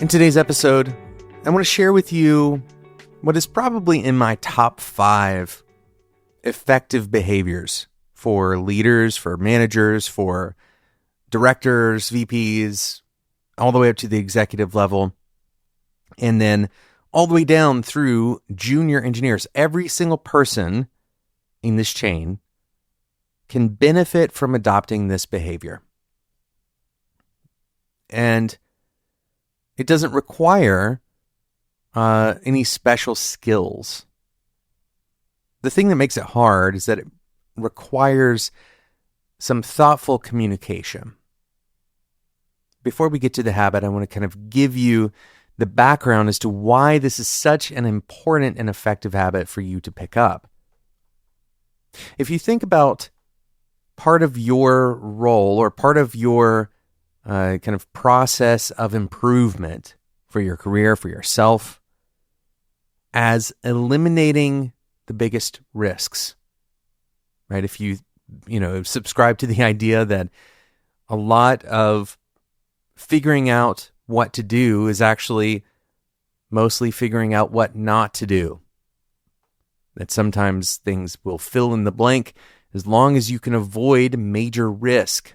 In today's episode, I want to share with you what is probably in my top 5 effective behaviors for leaders, for managers, for directors, VPs, all the way up to the executive level, and then all the way down through junior engineers. Every single person in this chain can benefit from adopting this behavior. And it doesn't require any special skills. The thing that makes it hard is that it requires some thoughtful communication. Before we get to the habit, I want to kind of give you the background as to why this is such an important and effective habit for you to pick up. If you think about part of your role or part of your kind of process of improvement for your career, for yourself, as eliminating the biggest risks, right? If you subscribe to the idea that a lot of figuring out what to do is actually mostly figuring out what not to do, that sometimes things will fill in the blank as long as you can avoid major risk.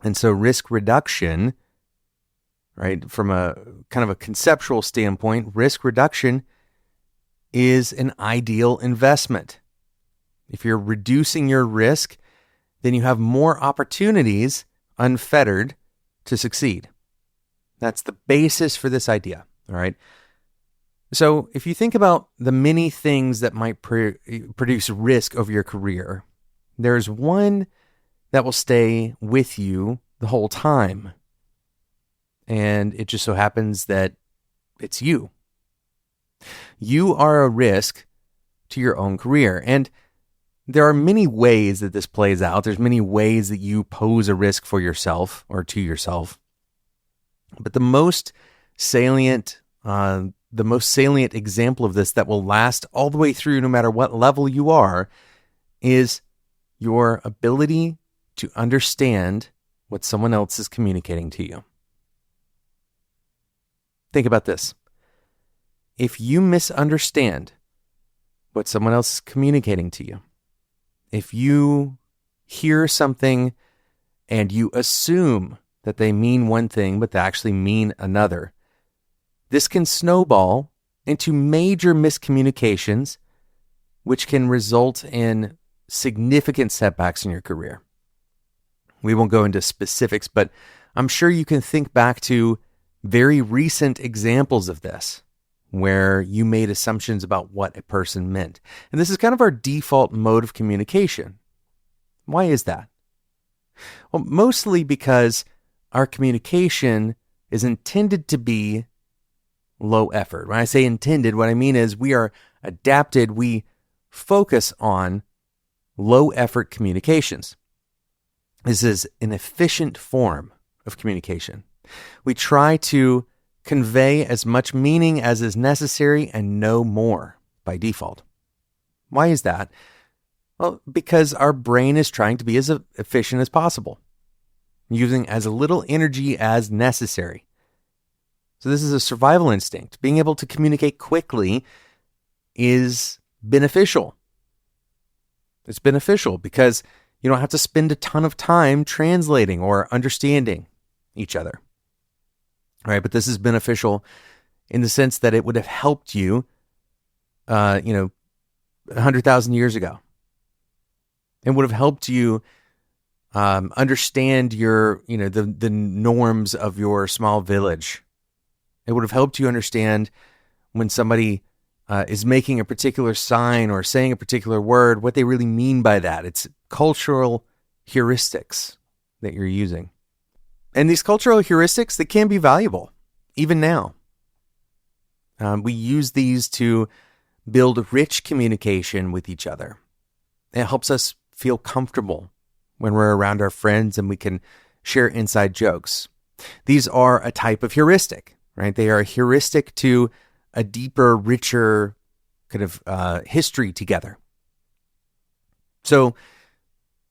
And so risk reduction, right, from a kind of a conceptual standpoint, risk reduction is an ideal investment. If you're reducing your risk, then you have more opportunities unfettered to succeed. That's the basis for this idea, all right? So if you think about the many things that might produce risk over your career, there's one that will stay with you the whole time. And it just so happens that it's you. You are a risk to your own career. And there are many ways that this plays out. There's many ways that you pose a risk for yourself or to yourself. But the most salient example of this that will last all the way through, no matter what level you are, is your ability to understand what someone else is communicating to you. Think about this. If you misunderstand what someone else is communicating to you, if you hear something and you assume that they mean one thing, but they actually mean another, this can snowball into major miscommunications, which can result in significant setbacks in your career. We won't go into specifics, but I'm sure you can think back to very recent examples of this, where you made assumptions about what a person meant. And this is kind of our default mode of communication. Why is that? Well, mostly because our communication is intended to be low effort. When I say intended, what I mean is we are adapted, we focus on low effort communications. This is an efficient form of communication. We try to convey as much meaning as is necessary and no more by default. Why is that? Well, because our brain is trying to be as efficient as possible, using as little energy as necessary. So this is a survival instinct. Being able to communicate quickly is beneficial. It's beneficial because you don't have to spend a ton of time translating or understanding each other. All right, but this is beneficial in the sense that it would have helped you, 100,000 years ago. It would have helped you understand the norms of your small village. It would have helped you understand when somebody is making a particular sign or saying a particular word, what they really mean by that. It's cultural heuristics that you're using. And these cultural heuristics, they can be valuable, even now. We use these to build rich communication with each other. It helps us feel comfortable when we're around our friends and we can share inside jokes. These are a type of heuristic, right? They are a heuristic to a deeper, richer kind of history together. So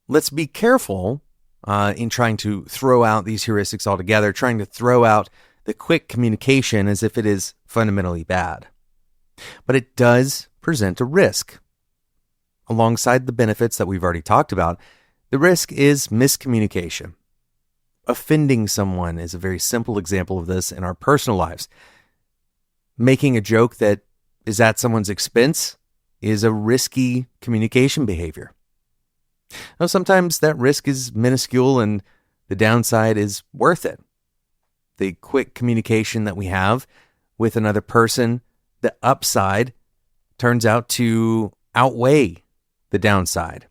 let's be careful in trying to throw out these heuristics altogether, trying to throw out the quick communication as if it is fundamentally bad. But it does present a risk. Alongside the benefits that we've already talked about, the risk is miscommunication. Offending someone is a very simple example of this in our personal lives. Making a joke that is at someone's expense is a risky communication behavior. Now, sometimes that risk is minuscule and the downside is worth it. The quick communication that we have with another person, the upside turns out to outweigh the downside.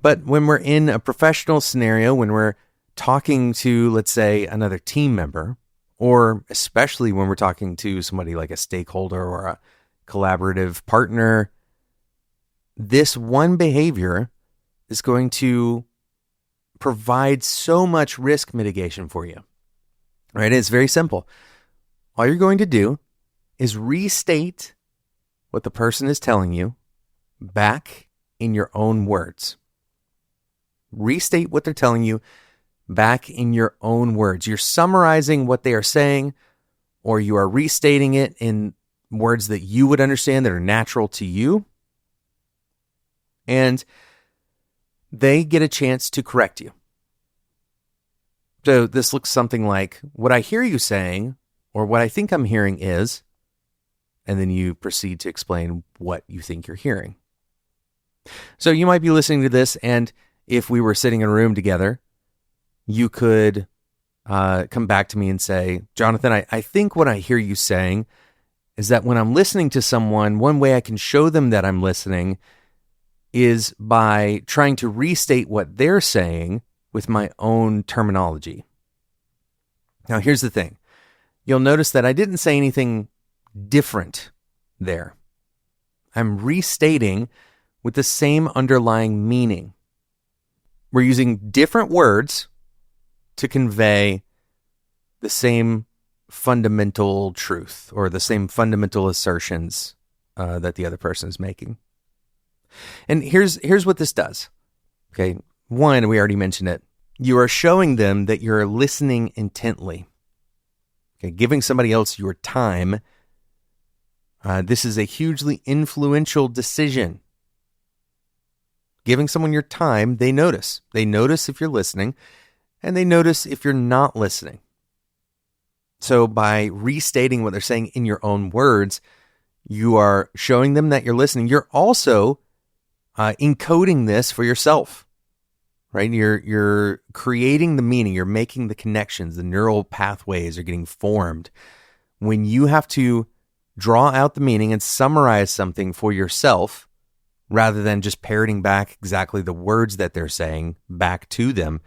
But when we're in a professional scenario, when we're talking to, let's say, another team member, or especially when we're talking to somebody like a stakeholder or a collaborative partner, this one behavior is going to provide so much risk mitigation for you. Right? It's very simple. All you're going to do is restate what the person is telling you back in your own words. Restate what they're telling you back in your own words. You're summarizing what they are saying, or you are restating it in words that you would understand that are natural to you. And they get a chance to correct you. So this looks something like, what I hear you saying, or what I think I'm hearing is, and then you proceed to explain what you think you're hearing. So you might be listening to this, and if we were sitting in a room together, you could come back to me and say, Jonathan, I think what I hear you saying is that when I'm listening to someone, one way I can show them that I'm listening is by trying to restate what they're saying with my own terminology. Now, here's the thing. You'll notice that I didn't say anything different there. I'm restating with the same underlying meaning. We're using different words to convey the same fundamental truth or the same fundamental assertions that the other person is making. And here's what this does. Okay, one, we already mentioned it. You are showing them that you're listening intently. Okay, giving somebody else your time. This is a hugely influential decision. Giving someone your time, they notice. They notice if you're listening, and they notice if you're not listening. So by restating what they're saying in your own words, you are showing them that you're listening. You're also encoding this for yourself, right? You're creating the meaning. You're making the connections. The neural pathways are getting formed. When you have to draw out the meaning and summarize something for yourself, rather than just parroting back exactly the words that they're saying back to them,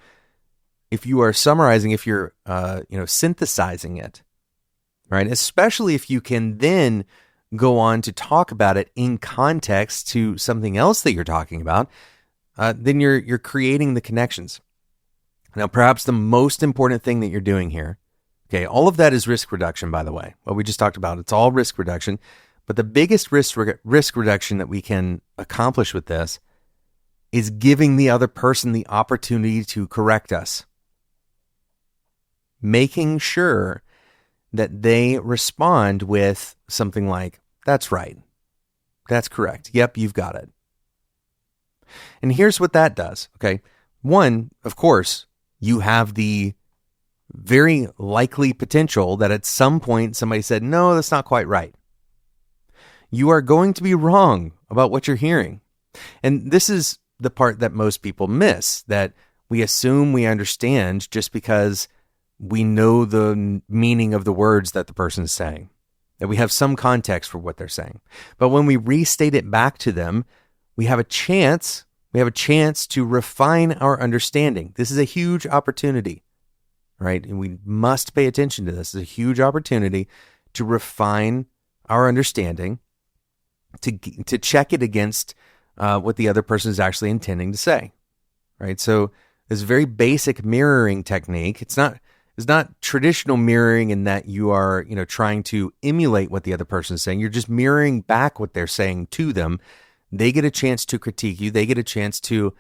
if you are summarizing, if you're synthesizing it, right? Especially if you can then go on to talk about it in context to something else that you're talking about, then you're creating the connections. Now, perhaps the most important thing that you're doing here, okay, all of that is risk reduction, by the way. What we just talked about, it's all risk reduction. But the biggest risk reduction that we can accomplish with this is giving the other person the opportunity to correct us. Making sure that they respond with something like, that's right. That's correct. Yep, you've got it. And here's what that does, okay? One, of course, you have the very likely potential that at some point somebody said, no, that's not quite right. You are going to be wrong about what you're hearing. And this is the part that most people miss, that we assume we understand just because we know the meaning of the words that the person is saying, that we have some context for what they're saying. But when we restate it back to them, we have a chance to refine our understanding. This is a huge opportunity, right? And we must pay attention to this. It's a huge opportunity to refine our understanding, to check it against what the other person is actually intending to say, right? So this very basic mirroring technique, it's not traditional mirroring in that you are, trying to emulate what the other person is saying. You're just mirroring back what they're saying to them. They get a chance to critique you. They get a chance to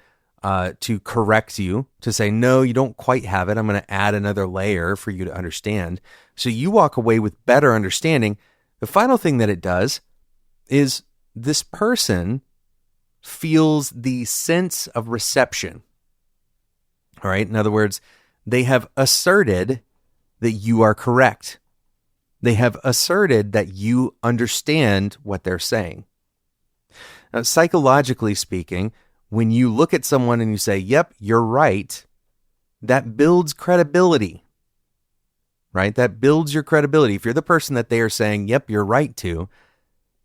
to correct you, to say, no, you don't quite have it. I'm going to add another layer for you to understand. So you walk away with better understanding. The final thing that it does is this person feels the sense of reception. All right. In other words, they have asserted that you are correct. They have asserted that you understand what they're saying. Now, psychologically speaking, when you look at someone and you say, yep, you're right, that builds credibility, right? That builds your credibility. If you're the person that they are saying, yep, you're right to,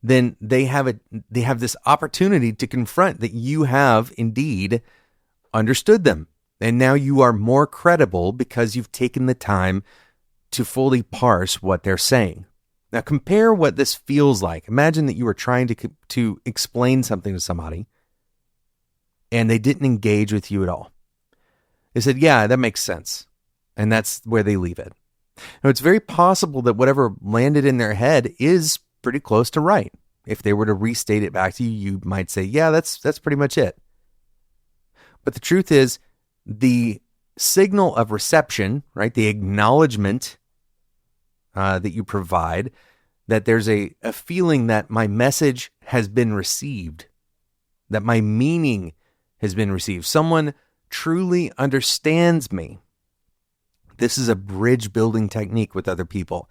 then they have this opportunity to confront that you have indeed understood them. And now you are more credible because you've taken the time to fully parse what they're saying. Now compare what this feels like. Imagine that you were trying to explain something to somebody and they didn't engage with you at all. They said, yeah, that makes sense. And that's where they leave it. Now, it's very possible that whatever landed in their head is pretty close to right. If they were to restate it back to you, you might say, yeah, that's pretty much it. But the truth is, the signal of reception, right, the acknowledgement that you provide, that there's a feeling that my message has been received, that my meaning has been received. Someone truly understands me. This is a bridge building technique with other people.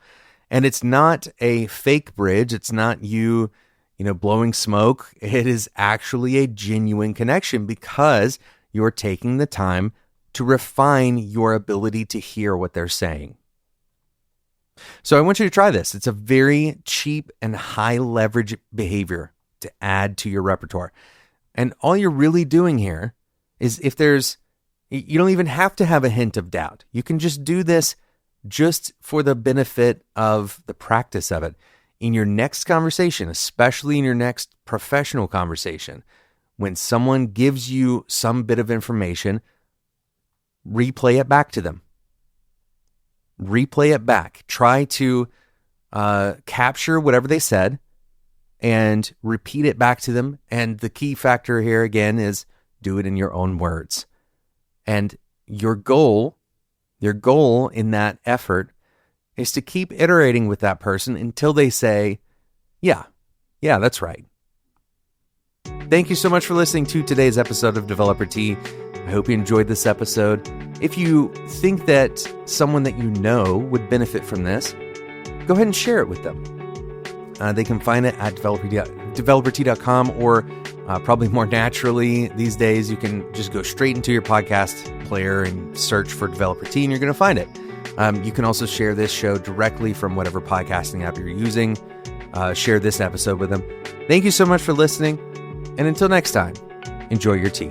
And it's not a fake bridge. It's not you blowing smoke. It is actually a genuine connection because you're taking the time to refine your ability to hear what they're saying. So I want you to try this. It's a very cheap and high leverage behavior to add to your repertoire. And all you're really doing here is you don't even have to have a hint of doubt. You can just do this just for the benefit of the practice of it. In your next conversation, especially in your next professional conversation, when someone gives you some bit of information, replay it back to them. Replay it back. Try to capture whatever they said and repeat it back to them. And the key factor here again is do it in your own words. And your goal in that effort is to keep iterating with that person until they say, yeah, that's right. Thank you so much for listening to today's episode of Developer Tea. I hope you enjoyed this episode. If you think that someone that you know would benefit from this, go ahead and share it with them. They can find it at developertea.com, or probably more naturally these days, you can just go straight into your podcast player and search for Developer Tea, and you're going to find it. You can also share this show directly from whatever podcasting app you're using. Share this episode with them. Thank you so much for listening. And until next time, enjoy your tea.